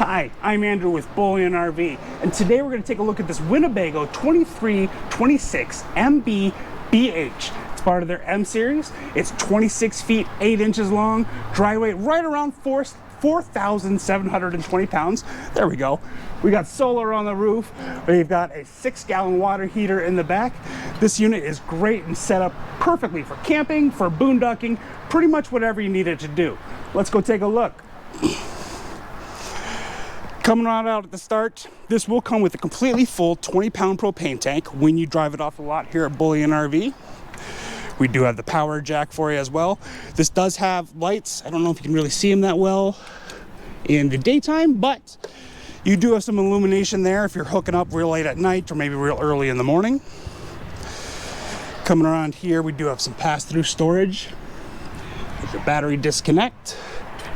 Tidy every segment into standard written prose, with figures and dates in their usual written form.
Hi, I'm Andrew with Bullion RV, and today we're going to take a look at this Winnebago 2326 MB BH. It's part of their M-Series. It's 26 feet 8 inches long, dry weight right around 4,720 pounds. There we go. We got solar on the roof. We've got a 6-gallon water heater in the back. This unit is great and set up perfectly for camping, for boondocking, pretty much whatever you need it to do. Let's go take a look. Coming right out at the start, this will come with a completely full 20-pound propane tank when you drive it off the lot here at Bullion RV. We do have the power jack for you as well. This does have lights. I don't know if you can really see them that well in the daytime, but you do have some illumination there if you're hooking up real late at night or maybe real early in the morning. Coming around here, we do have some pass-through storage. There's your battery disconnect.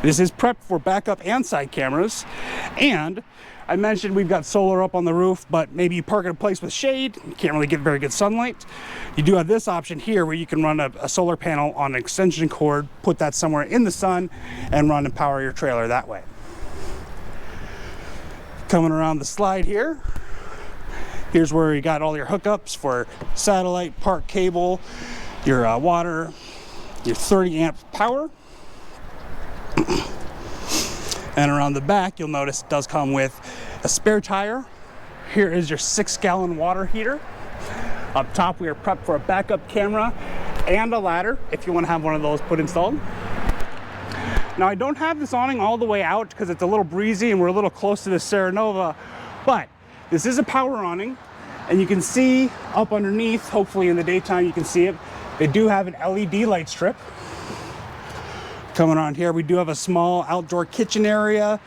This is prepped for backup and side cameras. And I mentioned we've got solar up on the roof, but maybe you park in a place with shade, you can't really get very good sunlight. You do have this option here where you can run a solar panel on an extension cord, put that somewhere in the sun, and run and power your trailer that way. Coming around the slide here, here's where you got all your hookups for satellite, park cable, your water, your 30 amp power. And around the back, you'll notice it does come with a spare tire. Here is your 6-gallon water heater. Up top, we are prepped for a backup camera and a ladder if you want to have one of those installed. Now, I don't have this awning all the way out because it's a little breezy and we're a little close to the Serenova, but this is a power awning, and you can see up underneath, hopefully in the daytime you can see it, they do have an LED light strip. Coming around here, we do have a small outdoor kitchen area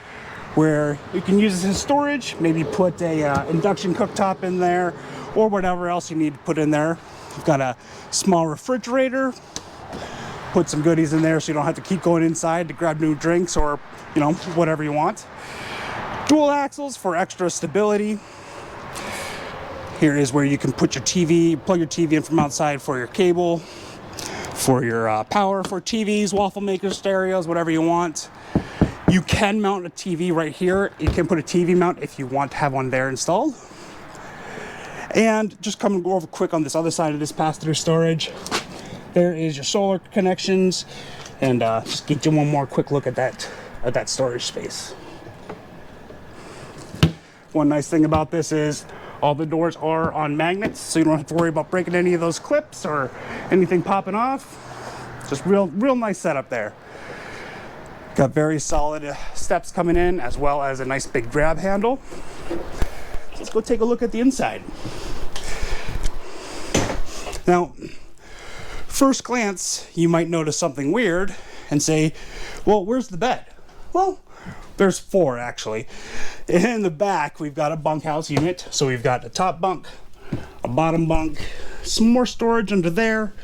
where you can use this as storage, maybe put a induction cooktop in there or whatever else you need to put in there. We've got a small refrigerator, put some goodies in there so you don't have to keep going inside to grab new drinks or, you know, whatever you want. Dual axles for extra stability. Here is where you can put your TV, plug your TV in from outside for your cable, for your power for TVs, waffle makers, stereos, whatever you want. You can mount a TV right here. You can put a TV mount if you want to have one there installed. And just come and go over quick on this other side of this pass-through storage. There is your solar connections, and just get you one more quick look at that storage space. One nice thing about this is all the doors are on magnets, so you don't have to worry about breaking any of those clips or anything popping off. Just real nice setup there. Got very solid steps coming in, as well as a nice big grab handle. Let's go take a look at the inside. Now, first glance, you might notice something weird and say, well, where's the bed? Well, there's 4 actually. In the back, we've got a bunkhouse unit. So we've got a top bunk, a bottom bunk, some more storage under there.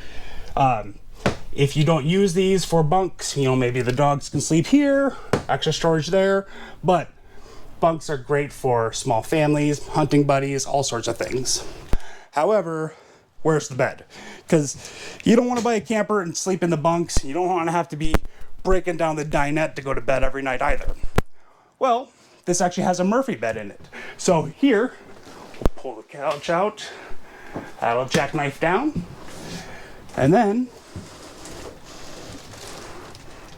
If you don't use these for bunks, you know, maybe the dogs can sleep here, extra storage there, but bunks are great for small families, hunting buddies, all sorts of things. However, where's the bed? Because you don't want to buy a camper and sleep in the bunks. You don't want to have to be breaking down the dinette to go to bed every night either. Well, this actually has a Murphy bed in it. So here, we'll pull the couch out, that'll jackknife down, and then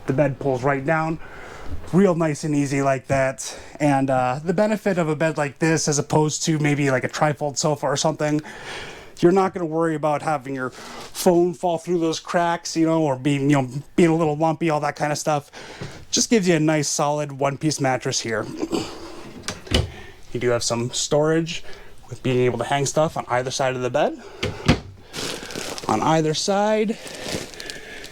the bed pulls right down, real nice and easy like that. And the benefit of a bed like this, as opposed to maybe like a trifold sofa or something, you're not going to worry about having your phone fall through those cracks, you know, or being a little lumpy, all that kind of stuff. Just gives you a nice solid one-piece mattress here. You do have some storage with being able to hang stuff on either side of the bed. On either side,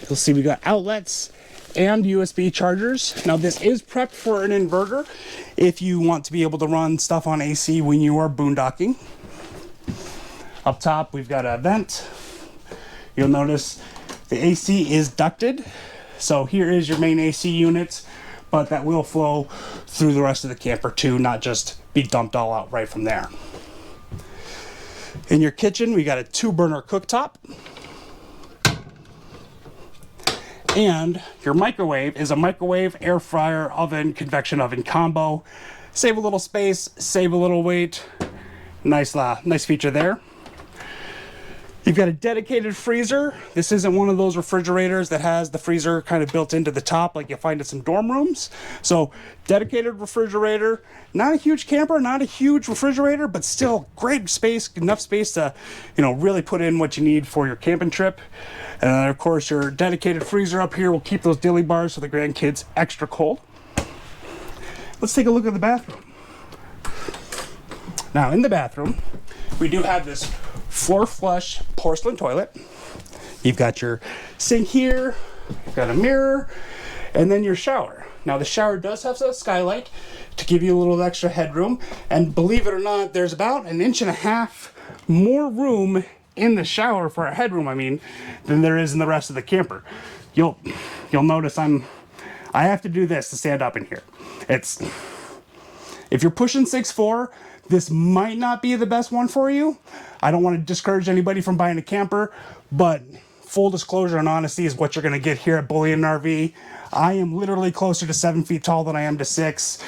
you'll see we got outlets and USB chargers. Now, this is prepped for an inverter if you want to be able to run stuff on AC when you are boondocking. Up top, we've got a vent. You'll notice the AC is ducted. So here is your main AC unit, but that will flow through the rest of the camper too, not just be dumped all out right from there. In your kitchen, we got a 2-burner cooktop. And your microwave is a microwave, air fryer, oven, convection oven combo. Save a little space, save a little weight. Nice feature there. You've got a dedicated freezer. This isn't one of those refrigerators that has the freezer kind of built into the top like you find at some dorm rooms. So dedicated refrigerator, not a huge camper, not a huge refrigerator, but still great space, enough space to, you know, really put in what you need for your camping trip. And then of course your dedicated freezer up here will keep those dilly bars for the grandkids extra cold. Let's take a look at the bathroom. Now in the bathroom, we do have this floor flush porcelain toilet. You've got your sink here, you've got a mirror, and then your shower. Now the shower does have a skylight to give you a little extra headroom, and believe it or not, there's about 1.5 inches more room in the shower for a headroom, than there is in the rest of the camper. You'll notice I have to do this to stand up in here. If you're pushing 6'4", this might not be the best one for you. I don't want to discourage anybody from buying a camper, but full disclosure and honesty is what you're going to get here at Bullion RV. I am literally closer to 7 feet tall than I am to 6.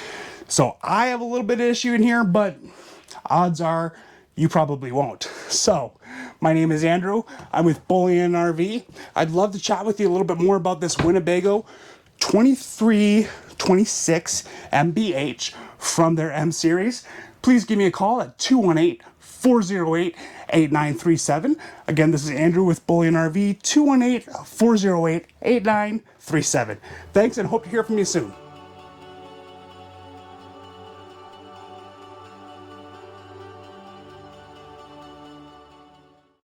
So I have a little bit of issue in here, but odds are you probably won't. So my name is Andrew. I'm with Bullion RV. I'd love to chat with you a little bit more about this Winnebago 2326 MBH from their M-Series. Please give me a call at 218-408-8937. Again, this is Andrew with Bullion RV, 218-408-8937. Thanks, and hope to hear from you soon.